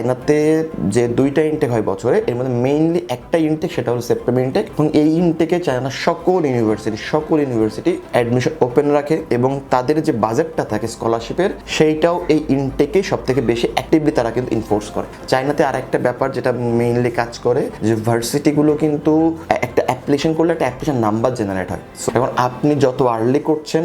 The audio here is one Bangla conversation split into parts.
চায়নাতে যে দুইটা ইনটেক হয় বছরে, এর মধ্যে মেইনলি একটা ইনটেক, সেটা হলো সেপ্টেম্বর ইনটেক, এবং এই ইনটেকে চায়না সকল ইউনিভার্সিটি অ্যাডমিশন ওপেন রাখে এবং তাদের যে বাজেটটা থাকে স্কলারশিপের সেইটাও এই ইনটেকে সব থেকে বেশি অ্যাক্টিভলি তারা কিন্তু ইনফোর্স করে। চায়নাতে আর একটা ব্যাপার যেটা মেইনলি কাজ করে যে ভার্সিটিগুলো কিন্তু একটা অ্যাপ্লিকেশন করলে একটা অ্যাপ্লিকেশন নাম্বার জেনারেট হয়। সো এখন আপনি যত আর্লি করছেন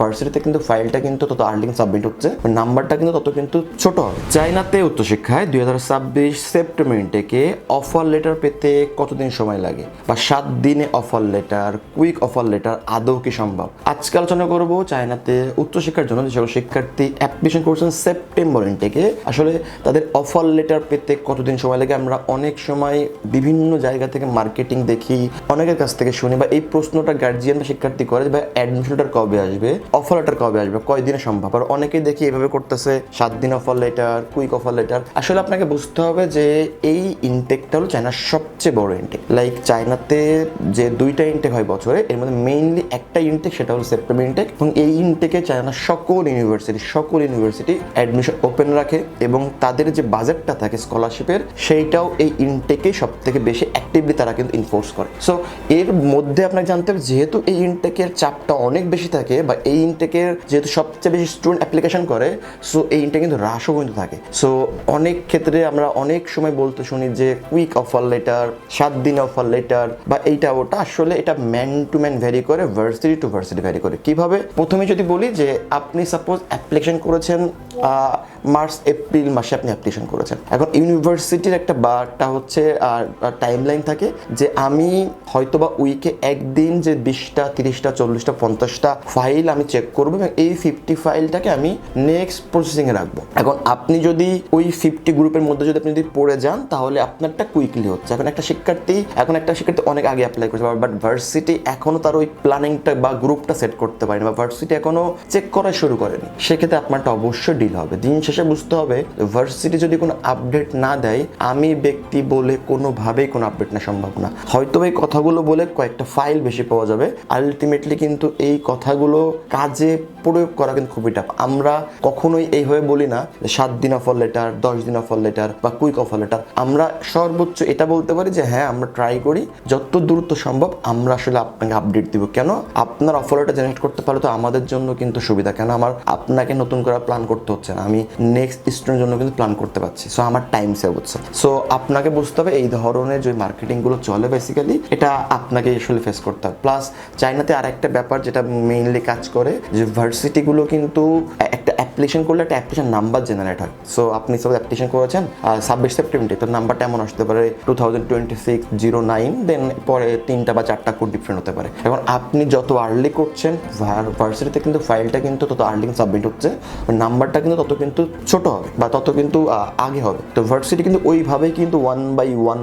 ভার্সিটিতে কিন্তু ফাইলটা কিন্তু তত আর্লি সাবমিট হচ্ছে, নাম্বারটা কিন্তু তত কিন্তু ছোট হবে। চায়নাতে উচ্চশিক্ষায় 2026 সেপ্টেম্বর ইনটেকে অফার লেটার পেতে কতদিন সময় লাগে, বা 7 দিনে offer letter, quick offer letter আদৌ কি সম্ভব? আজকে আলোচনা করবো চায়নাতে উচ্চশিক্ষার জন্য যে সকল শিক্ষার্থী অ্যাপ্লিকেশন করছেন সেপ্টেম্বর ইনটেকে আসলে তাদের অফার লেটার পেতে কতদিন সময় লাগে। আমরা অনেক সময় বিভিন্ন জায়গা থেকে মার্কেটিং দেখি, অনেকের কাছ থেকে শুনি, বা এই প্রশ্নটা গার্জিয়ান বা শিক্ষার্থী করে বা অ্যাডমিশন লেটার কবে আসবে, অফার লেটার কবে আসবে, কয়দিনে সম্ভব। আর অনেকেই দেখি এভাবে করতেছে 7 দিন offer letter, quick offer letter. আসলে আপনাকে বুঝতে হবে যে এই ইনটেকটা হলো চায়নার সবচেয়ে বড় ইনটেক। লাইক চায়নাতে যে দুইটা ইনটেক হয় বছরে, এর মধ্যে মেইনলি একটা ইনটেক, সেটা হলো সেপ্টেম্বর ইনটেক, এবং এই ইনটেকে চায়না সকল ইউনিভার্সিটি অ্যাডমিশন ওপেন রাখে এবং তাদের যে বাজেটটা থাকে স্কলারশিপের সেইটাও এই ইনটেকে সব থেকে বেশি অ্যাক্টিভলি তারা কিন্তু ইনফোর্স করে। সো এর মধ্যে আপনাকে জানতে হবে যেহেতু এই ইনটেকের চাপটা অনেক বেশি থাকে, বা এই ইনটেকের যেহেতু সবচেয়ে বেশি স্টুডেন্ট অ্যাপ্লিকেশন করে, সো এই ইনটেক কিন্তু হ্রাসও কিন্তু থাকে। সো অনেক ক্ষেত্রে আমরা অনেক সময় বলতে শুনি যে কুইক অফার লেটার, 7 দিন অফার লেটার, বা এইটা ওটা। আসলে এটা ম্যান টু ম্যান ভ্যারি করে, ভার্সিটি টু ভার্সিটি ভ্যারি করে। কিভাবে? প্রথমে যদি বলি যে আপনি সাপোজ অ্যাপ্লিকেশন করেছেন মার্চ এপ্রিল মাসে আপনি অ্যাপ্লিকেশন করেছেন, এখন ইউনিভার্সিটির একটা বারটা হচ্ছে টাইম লাইন থাকে যে আমি হয়তো বা উইকে একদিন যে 20টা 30টা 40টা 50টা ফাইল আমি চেক করবো এবং এই 50 ফাইলটাকে আমি নেক্সট প্রসেসিংয়ে রাখবো। এখন আপনি যদি ওই 50 গ্রুপের মধ্যে যদি আপনি পড়ে যান তাহলে আপনারটা কুইকলি হচ্ছে। এখন একটা শিক্ষার্থী অনেক আগে অ্যাপ্লাই করতে পারে, বাট ভার্সিটি এখনো তার ওই প্ল্যানিংটা বা গ্রুপটা সেট করতে পারেনি, বা ভার্সিটি এখনো চেক করা শুরু করেনি। সেক্ষেত্রে আপনারটা অবশ্যই ডিল হবে। দিন শেষে বুঝতে হবে ভার্সিটি যদি কোনো আপডেট না দেয়, আমি ব্যক্তি বলে কোনোভাবেই কোনো আপডেট না সম্ভব না। হয়তো এই কথাগুলো বলে কয়েকটা ফাইল বেশি পাওয়া যাবে, আলটিমেটলি কিন্তু এই কথাগুলো কাজে প্রয়োগ করা কিন্তু খুবই টাফ। আমরা কখনোই এইভাবে বলি না যে 7 দিন অফার লেটার, 10 দিন অফার লেটার বা কুইক অফার লেটার। আমরা সর্বোচ্চ এটা বলতে পারি যে হ্যাঁ আমরা ট্রাই করি যত দ্রুত সম্ভব আমরা আসলে আপনাকে আপডেট দিব। কেন? আপনার অফার লেটার জেনারেট করতে পারলে তো আমাদের জন্য কিন্তু সুবিধা। কেন আপনাকে নতুন করে প্ল্যান করতে হচ্ছে না, আমি নেক্সট স্টুডেন্টের জন্য কিন্তু প্ল্যান করতে পারছি। সো আমার টাইম সেভ হচ্ছে। সো আপনাকে বুঝতে হবে এই ধরনের যে মার্কেটিংগুলো চলে বেসিক্যালি এটা আপনাকে আসলে ফেস করতে হবে। প্লাস চায়নাতে আর একটা ব্যাপার যেটা মেইনলি কাজ করে যে ভার্সিটিগুলো কিন্তু একটা অ্যাপ্লিকেশন করলে একটা অ্যাপ্লিকেশন নাম্বার জেনারেট হয়। সো আপনি সব অ্যাপ্লিকেশন করেছেন 26 সেপ্টেম্বর, তো নাম্বারটা এমন আসতে পারে 2026-09, দেন পরে 3টা বা 4টা কোড ডিফারেন্ট হতে পারে। এখন আপনি যত আর্লি করছেন ভার্সিটিতে কিন্তু ফাইলটা কিন্তু তত আর্লি সাবমিট হচ্ছে, নাম্বারটা কিন্তু তত কিন্তু ছোট হবে বা তত কিন্তু আগে হবে। তো ভার্সিটি কিন্তু ওইভাবেই কিন্তু 1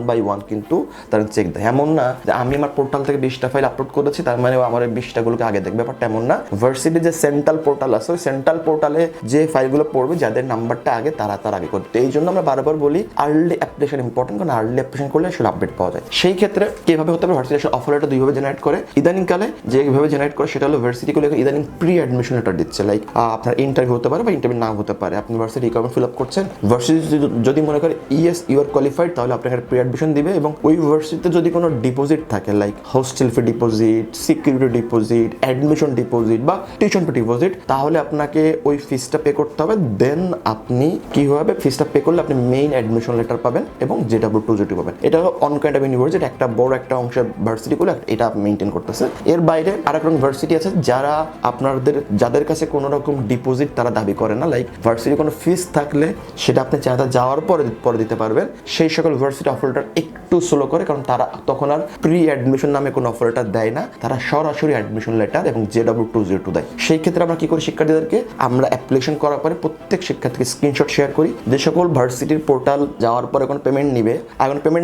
বাই 1 কিন্তু তারা চেক দেয়। এমন না যে আমি আমার পোর্টাল থেকে 20টা ফাইল আপলোড করেছি তার মানে আমার 20টাগুলোকে আগে দেখবে, ব্যাপারটা এমন না। ভার্সিটির যে সেন্ট্রাল পোর্টাল আছে ওই সেন্ট্রাল পোর্টালে যে ফাইলগুলো পড়বে যাদের নাম্বারটা আগে তারা তার আগে করতে। এই জন্য আমরা বারবার বলি আর্লি অ্যাপ্লিকেশন ইম্পর্টেন্ট, কারণ আর্লি অ্যাপ্লিকেশন করলে আসলে আপডেট পাওয়া যায়। সেই ক্ষেত্রে কিভাবে হতে পারে, ভার্সিটি আসলে অফার লেটার দুইভাবে জেনারেট করে। ইদানিংকালে যেভাবে জেনারেট করে সেটা হলো ভার্সিটিগুলো ইদানিং প্রি অ্যাডমিশন লেটার দিচ্ছে। লাইক আপনার ইন্টারভিউ হতে পারে বা ইন্টারভিউ নাও হতে পারে, আপনি ভার্সিটি রিকোয়ারমেন্ট ফিল আপ করছেন, ভার্সিটি যদি মনে করে ইয়েস ইউ আর কোয়ালিফাইড তাহলে আপনাকে প্রি অ্যাডমিশন দিবে। এবং ওই ভার্সিটিতে যদি কোনো ডিপোজিট থাকে like hostel fee deposit, security deposit, admission deposit বা টিউশন ফি ডিপোজিট, তাহলে আপনাকে ওই ফিসটা পে করতে হবে। দেন আপনি কি হবে, ফিসটা পে করলে আপনি মেইন অ্যাডমিশন লেটার পাবেন এবং JW202 পাবেন। এটা হলো অন কাইন্ড অফ ইউনিভার্সিটি, একটা বড় একটা অংশের ভার্সিটিগুলো এটা মেইনটেইন করতেছে। এর বাইরে আরেক রকম ভার্সিটি আছে যারা যাদের কাছে কোনো রকম ডিপোজিট তারা দাবি করে না, লাইক ভার্সিটি কোনো ফিস থাকলে সেটা আপনি চাঁদা যাওয়ার পরে দিতে পারবেন। সেই সকল ভার্সিটি অফার লেটার একটু স্লো করে, কারণ তারা তখন আর প্রি অ্যাডমিশন নামে কোনো অফার লেটার দেয় না, তারা সরাসরি অ্যাডমিশন লেটার এবং JW202 দেয়। সেই ক্ষেত্রে আমরা কি করি, শিক্ষার্থীদেরকে আমরা অ্যাপ্লিকেশন করার পরে প্রত্যেক শিক্ষার্থীকে স্ক্রিনশট শেয়ার করি। যে সকল ভার্সিটির পোর্টাল যাওয়ার পরে কোনো পেমেন্ট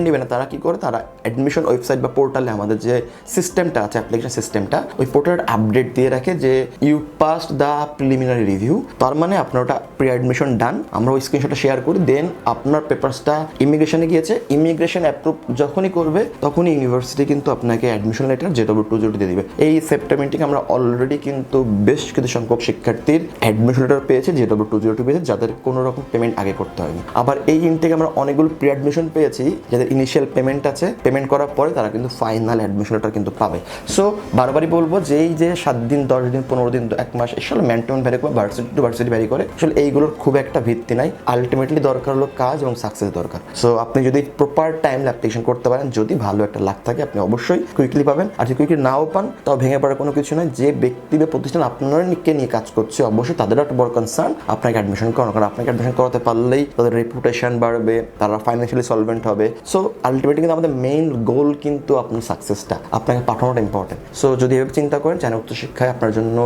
নিবে না, তারা কি করে, তারা অ্যাডমিশন ওয়েবসাইট বা পোর্টালে আমাদের যে সিস্টেমটা আছে, অ্যাপ্লিকেশন সিস্টেমটা, ওই পোর্টাল আপডেট দিয়ে রাখে যে you passed the preliminary review. তার মানে আপনার 15টা প্রি অ্যাডমিশন ডান, আমরা ওই স্ক্রিনশটটা শেয়ার করি, দেন আপনার পেপারসটা ইমিগ্রেশনে গিয়েছে, ইমিগ্রেশন অ্যাপ্রুভ যখনই করবে তখনই ইউনিভার্সিটি কিন্তু আপনাকে অ্যাডমিশন লেটার JW20 দিয়ে দিবে। এই সেপ্টেম্বর থেকে আমরা অলরেডি কিন্তু বেশ কিছু সংখ্যক শিক্ষার্থীর অ্যাডমিশন লেটার পেয়েছে, JW20 পেয়েছে, যাদের কোনো রকম পেমেন্ট আগে করতে হয়নি। আবার এই ইনটেকে আমরা অনেকগুলো প্রি অ্যাডমিশন পেয়েছি যাদের ইনিশিয়াল পেমেন্ট আছে, পেমেন্ট করার পরে তারা কিন্তু ফাইনাল অ্যাডমিশন লেটার কিন্তু পাবে। সো বারবারই বলবো যে এই যে 7 দিন 10 দিন 15 দিন 1 মাস আসলে ম্যান্টন ভ্যারি করে, ভার্সিটি টু ভার্সিটি ভ্যারি করে, আসলে এইগুলোর খুব একটা ভিত্তি নাই। আলটিমেটলি দরকার হলো কাজ এবং সাকসেস দরকার। সো আপনি যদি প্রপার টাইম অ্যাপ্লিকেশন করতে পারেন, যদি ভালো একটা লাক থাকে, আপনি অবশ্যই কুইকলি পাবেন। আর যদি কুইকলি নাও পান তাও ভেঙে পড়ার কোনো কিছু নয়। যে ব্যক্তি বা প্রতিষ্ঠান আপনাকে নিয়ে কাজ করছে অবশ্যই তাদের একটা বড় কনসার্ন আপনাকে অ্যাডমিশন করানো, কারণ আপনাকে অ্যাডমিশন করাতে পারলেই তাদের রেপুটেশন বাড়বে, তারা ফাইন্যান্সিয়ালি সলভেন্ট হবে। সো আলটিমেটলি কিন্তু আমাদের মেইন গোল কিন্তু আপনার সাকসেসটা, আপনাকে পাঠানোটা ইম্পর্টেন্ট। সো যদি এভাবে চিন্তা করেন চায়না উচ্চশিক্ষায় আপনার জন্য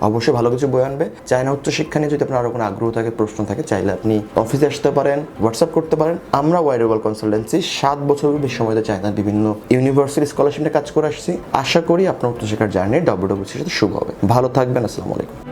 অবশ্যই ভালো কিছু বই আনবে। চায়না উচ্চশিক্ষা নিয়ে যদি আপনার আরও কোনো আগ্রহ থাকে, প্রশ্ন থাকে, চাইলে আপনি অফিসে আসতে পারেন, হোয়াটসঅ্যাপ করতে পারেন। আমরা ওয়াইডেবল কনসালটেন্সি 7 বছরের বেশি সময় ধরে চায়নার বিভিন্ন ইউনিভার্সিটি স্কলারশিপ নিয়ে কাজ করে আসছি। আশা করি আপনার উচ্চশিক্ষার জার্নি WWCর সাথে শুভ হবে। ভালো থাকবেন। আসসালামু আলাইকুম।